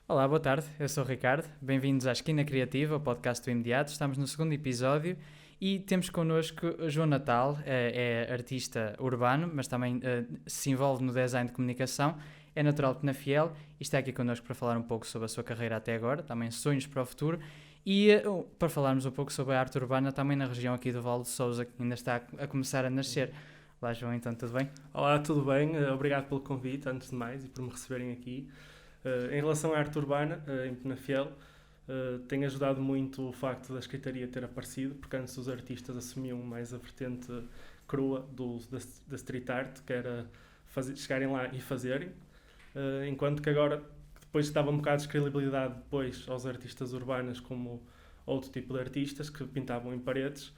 Olá, boa tarde. Eu sou o Ricardo. Bem-vindos à Esquina Criativa, o podcast do Imediato. Estamos no segundo episódio e temos connosco o João Natal, é artista urbano, mas também se envolve no design de comunicação. É natural de Penafiel e está aqui connosco para falar um pouco sobre a sua carreira até agora, também sonhos para o futuro e para falarmos um pouco sobre a arte urbana também na região aqui do Vale de Sousa, que ainda está a começar a nascer. Olá, João, então tudo bem? Olá, tudo bem? Obrigado pelo convite, antes de mais, e por me receberem aqui. Em relação à arte urbana, em Penafiel, tem ajudado muito o facto da escritaria ter aparecido, porque antes os artistas assumiam mais a vertente crua da street art, que era chegarem lá e fazerem, enquanto que agora, depois dava um bocado de credibilidade depois aos artistas urbanos como outro tipo de artistas que pintavam em paredes,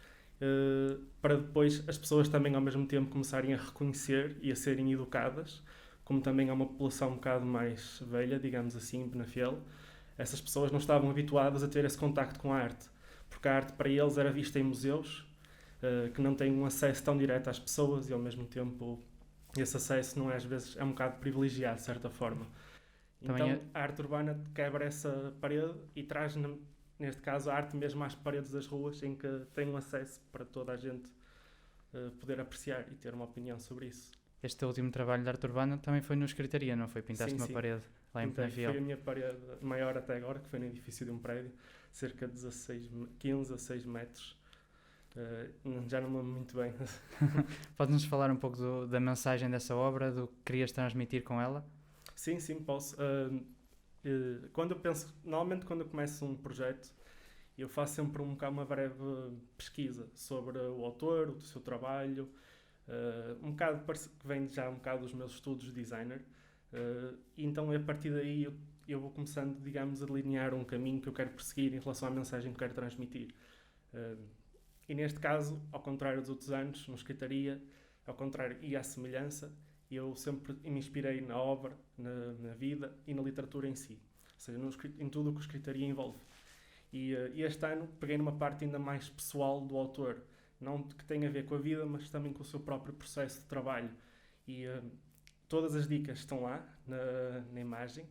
para depois as pessoas também ao mesmo tempo começarem a reconhecer e a serem educadas, como também há uma população um bocado mais velha, digamos assim, em Penafiel. Essas pessoas não estavam habituadas a ter esse contacto com a arte, porque a arte para eles era vista em museus, que não têm um acesso tão direto às pessoas e ao mesmo tempo esse acesso não é, às vezes é um bocado privilegiado de certa forma. Então a arte urbana quebra essa parede e traz, neste caso, a arte mesmo às paredes das ruas, em que tem um acesso para toda a gente poder apreciar e ter uma opinião sobre isso. Este último trabalho de arte urbana também foi no escritaria, não foi? Pintaste Sim, uma sim. parede lá em Penafiel. Foi a minha parede maior até agora, que foi no edifício de um prédio, cerca de 15 a 6 metros. Já não me lembro muito bem. Podes-nos falar um pouco da mensagem dessa obra, do que querias transmitir com ela? Sim, posso. Quando eu penso, normalmente quando eu começo um projeto, eu faço sempre uma breve pesquisa sobre o autor, o seu trabalho, um bocado que vem já um bocado dos meus estudos de designer, e então a partir daí eu vou começando, digamos, a delinear um caminho que eu quero perseguir em relação à mensagem que eu quero transmitir. E neste caso, ao contrário dos outros anos, não escritaria, ao contrário e à semelhança, eu sempre me inspirei na obra, na vida e na literatura em si, ou seja, em tudo o que a escritaria envolve. E este ano peguei numa parte ainda mais pessoal do autor, não que tenha a ver com a vida, mas também com o seu próprio processo de trabalho. E todas as dicas estão lá na imagem,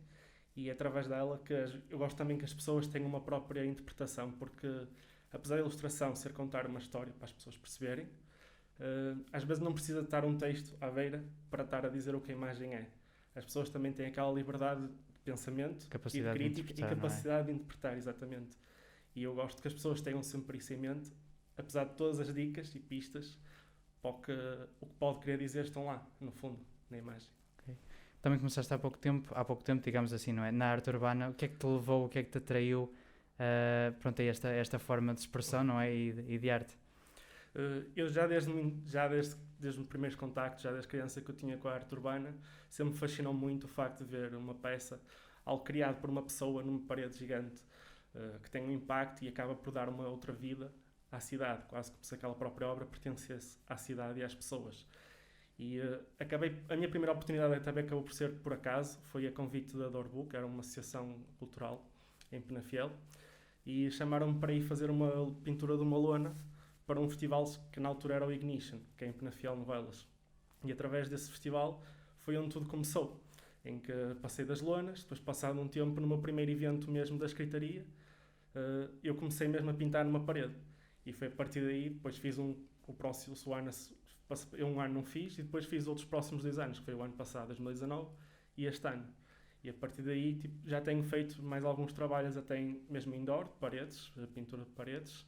e é através dela que eu gosto também que as pessoas tenham uma própria interpretação, porque apesar da ilustração ser contar uma história para as pessoas perceberem, às vezes não precisa estar um texto à beira para estar a dizer o que a imagem é. As pessoas também têm aquela liberdade de pensamento e de crítica e capacidade de interpretar, exatamente. E eu gosto que as pessoas tenham sempre isso em mente, apesar de todas as dicas e pistas, o que pode querer dizer estão lá, no fundo, na imagem. Okay. Também começaste há pouco tempo, digamos assim, não é? Na arte urbana, o que é que te levou, o que é que te atraiu a esta forma de expressão, não é? E de arte? Eu já desde os primeiros contactos, já desde criança que eu tinha com a arte urbana, sempre me fascinou muito o facto de ver uma peça, algo criado por uma pessoa numa parede gigante, que tem um impacto e acaba por dar uma outra vida à cidade, quase como se aquela própria obra pertencesse à cidade e às pessoas. E a minha primeira oportunidade também acabou por ser por acaso, foi a convite da Dorbu, que era uma associação cultural em Penafiel, e chamaram-me para ir fazer uma pintura de uma lona para um festival que na altura era o Ignition, que é em Penafiel, Novelas. E através desse festival foi onde tudo começou, em que passei das lonas, depois passado um tempo no meu primeiro evento mesmo da escritaria, eu comecei mesmo a pintar numa parede. E foi a partir daí, depois fiz um ano não fiz, e depois fiz outros próximos 2 anos, que foi o ano passado, 2019, e este ano. E a partir daí já tenho feito mais alguns trabalhos até mesmo indoor, de paredes, pintura de paredes,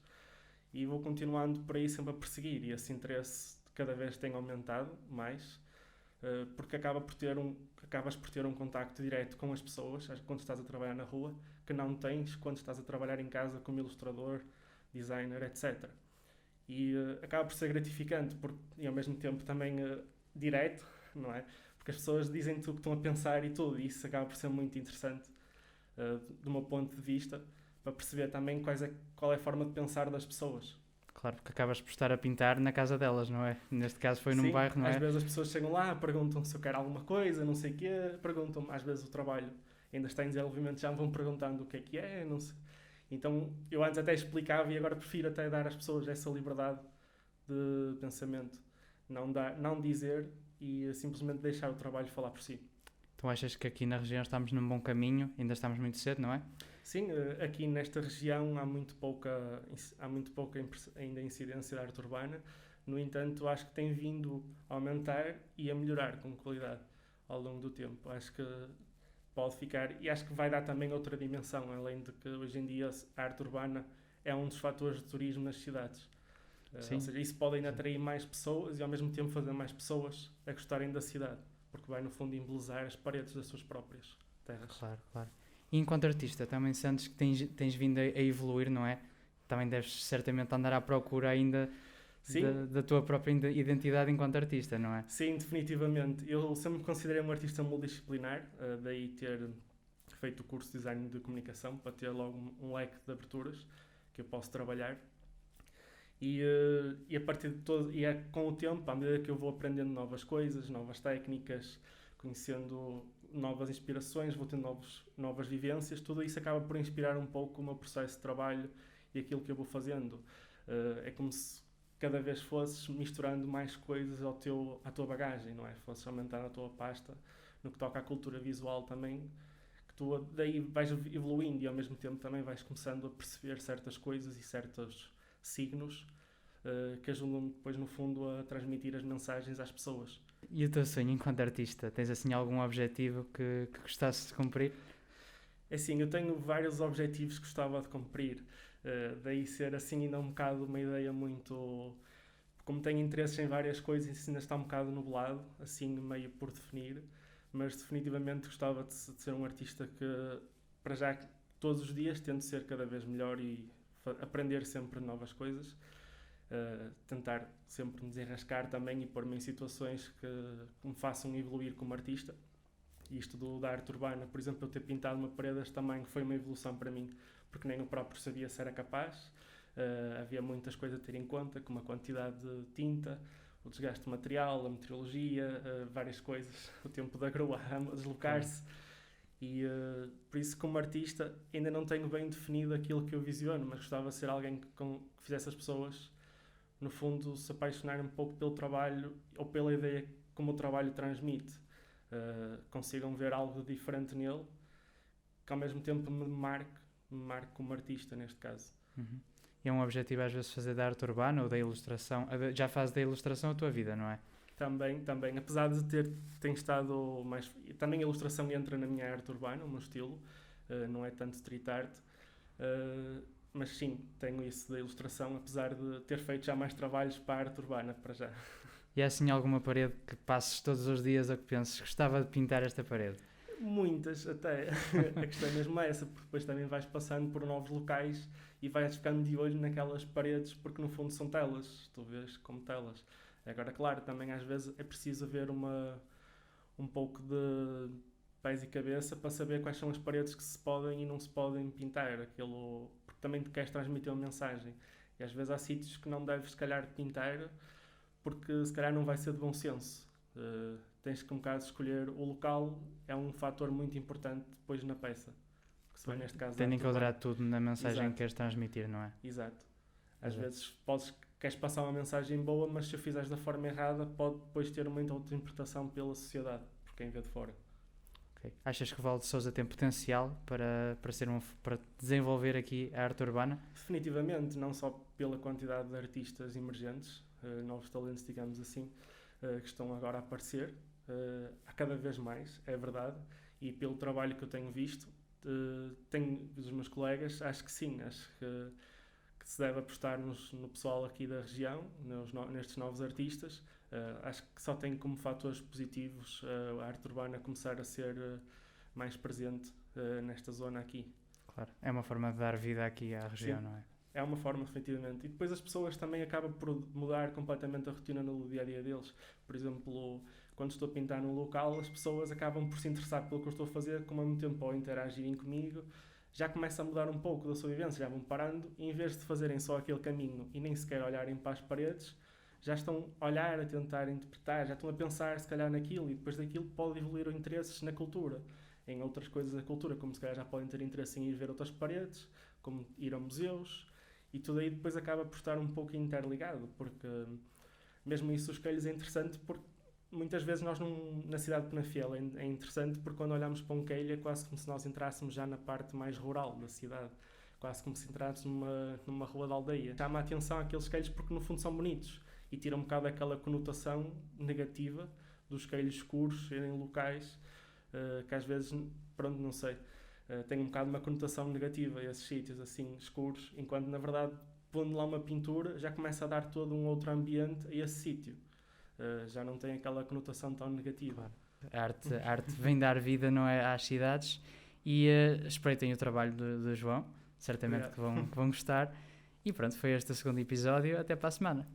e vou continuando por aí sempre a perseguir, e esse interesse cada vez tem aumentado mais, porque acabas por ter um contacto direto com as pessoas quando estás a trabalhar na rua, que não tens quando estás a trabalhar em casa como ilustrador, designer, etc. E acaba por ser gratificante e ao mesmo tempo também direto, não é? Porque as pessoas dizem-te o que estão a pensar e tudo, e isso acaba por ser muito interessante do meu ponto de vista, para perceber também qual é a forma de pensar das pessoas. Claro, porque acabas por estar a pintar na casa delas, não é? Neste caso foi num bairro, não é? Às vezes as pessoas chegam lá, perguntam se eu quero alguma coisa, não sei o quê, perguntam-me, às vezes o trabalho ainda está em desenvolvimento, já me vão perguntando o que é, não sei. Então eu antes até explicava e agora prefiro até dar às pessoas essa liberdade de pensamento. Não dizer e simplesmente deixar o trabalho falar por si. Tu achas que aqui na região estamos num bom caminho? Ainda estamos muito cedo, não é? Sim, aqui nesta região há muito pouca ainda incidência de arte urbana. No entanto, acho que tem vindo a aumentar e a melhorar com qualidade ao longo do tempo. Acho que pode ficar, e acho que vai dar também outra dimensão, além de que hoje em dia a arte urbana é um dos fatores de turismo nas cidades. Sim. Ou seja, isso pode ainda atrair mais pessoas e ao mesmo tempo fazer mais pessoas a gostarem da cidade, porque vai no fundo embelezar as paredes das suas próprias terras. Claro, claro. E enquanto artista, também sentes que tens vindo a evoluir, não é? Também deves certamente andar à procura ainda da tua própria identidade enquanto artista, não é? Sim, definitivamente. Eu sempre me considerei um artista multidisciplinar, daí ter feito o curso de design de comunicação, para ter logo um leque de aberturas que eu posso trabalhar. E a partir de todo, com o tempo, à medida que eu vou aprendendo novas coisas, novas técnicas, conhecendo novas inspirações, vou tendo novas vivências, tudo isso acaba por inspirar um pouco o meu processo de trabalho e aquilo que eu vou fazendo. É como se cada vez fosses misturando mais coisas à tua bagagem, não é? Fosses aumentando a tua pasta no que toca à cultura visual também, que tu daí vais evoluindo e ao mesmo tempo também vais começando a perceber certas coisas e certos signos que ajudam depois no fundo a transmitir as mensagens às pessoas. E o teu sonho enquanto artista? Tens assim algum objetivo que gostasses de cumprir? É assim, eu tenho vários objetivos que gostava de cumprir, daí ser assim ainda um bocado uma ideia muito... Como tenho interesses em várias coisas, isso ainda está um bocado nublado, assim meio por definir, mas definitivamente gostava de ser um artista que, para já, todos os dias tento ser cada vez melhor e aprender sempre novas coisas, tentar sempre me desenrascar também e pôr-me em situações que me façam evoluir como artista. E isto da arte urbana, por exemplo, eu ter pintado uma parede deste tamanho foi uma evolução para mim, porque nem eu próprio sabia se era capaz. Havia muitas coisas a ter em conta, como a quantidade de tinta, o desgaste de material, a meteorologia, várias coisas, o tempo da grua a deslocar-se. E por isso, como artista, ainda não tenho bem definido aquilo que eu visiono, mas gostava de ser alguém que fizesse as pessoas, no fundo, se apaixonarem um pouco pelo trabalho ou pela ideia que o meu trabalho transmite. Consigam ver algo diferente nele, que ao mesmo tempo me marque como artista, neste caso. Uhum. E é um objetivo às vezes fazer da arte urbana ou da ilustração? Já fazes da ilustração a tua vida, não é? Também. Apesar de ter estado mais... Também a ilustração entra na minha arte urbana, o meu estilo. Não é tanto street art. Mas sim, tenho isso da ilustração, apesar de ter feito já mais trabalhos para a arte urbana, para já. E há assim alguma parede que passes todos os dias ou que penses, gostava de pintar esta parede? Muitas, até. A questão é mesmo essa, porque depois também vais passando por novos locais e vais ficando de olho naquelas paredes, porque no fundo são telas, tu vês como telas. Agora, claro, também às vezes é preciso haver um pouco de pés e cabeça para saber quais são as paredes que se podem e não se podem pintar, porque também te queres transmitir uma mensagem. E às vezes há sítios que não deves, se calhar, pintar, porque se calhar não vai ser de bom senso. Tens que um bocado escolher o local, é um fator muito importante depois na peça. Porque se bem neste caso tendo em conta tudo na mensagem Exato. que queres transmitir, não é? Exato. Às Exato. vezes queres passar uma mensagem boa, mas se o fizeres da forma errada pode depois ter uma outra interpretação pela sociedade, por quem vê de fora. Okay. Achas que o Val de Sousa tem potencial para desenvolver aqui a arte urbana? Definitivamente, não só pela quantidade de artistas emergentes, novos talentos, digamos assim, que estão agora a aparecer, há cada vez mais, é verdade, e pelo trabalho que eu tenho visto, dos meus colegas, acho que sim, acho que se deve apostar no pessoal aqui da região, nestes novos artistas. Acho que só tem como fatores positivos a arte urbana começar a ser mais presente nesta zona aqui. Claro, é uma forma de dar vida aqui à região, sim, não é? É uma forma, efetivamente. E depois as pessoas também acabam por mudar completamente a rotina no dia-a-dia deles. Por exemplo, quando estou a pintar num local, as pessoas acabam por se interessar pelo que eu estou a fazer, como ao mesmo tempo ao interagirem comigo, já começa a mudar um pouco da sua vivência, já vão parando, e em vez de fazerem só aquele caminho e nem sequer olharem para as paredes, já estão a olhar, a tentar interpretar, já estão a pensar se calhar naquilo, e depois daquilo pode evoluir o interesses na cultura, em outras coisas da cultura, como se calhar já podem ter interesse em ir ver outras paredes, como ir a museus, e tudo aí depois acaba por estar um pouco interligado, porque mesmo isso os calhos é interessante porque muitas vezes nós na cidade de Penafiel é interessante porque quando olhamos para um queilho é quase como se nós entrássemos já na parte mais rural da cidade, quase como se entrássemos numa rua da aldeia. Chama a atenção aqueles queilhos porque no fundo são bonitos e tira um bocado aquela conotação negativa dos queilhos escuros em locais que às vezes, pronto, não sei, tem um bocado uma conotação negativa esses sítios assim escuros, enquanto na verdade pondo lá uma pintura já começa a dar todo um outro ambiente a esse sítio. Já não tem aquela conotação tão negativa. A arte vem dar vida, não é, às cidades, e espreitem o trabalho do João, certamente que vão gostar. E pronto, foi este o segundo episódio, até para a semana.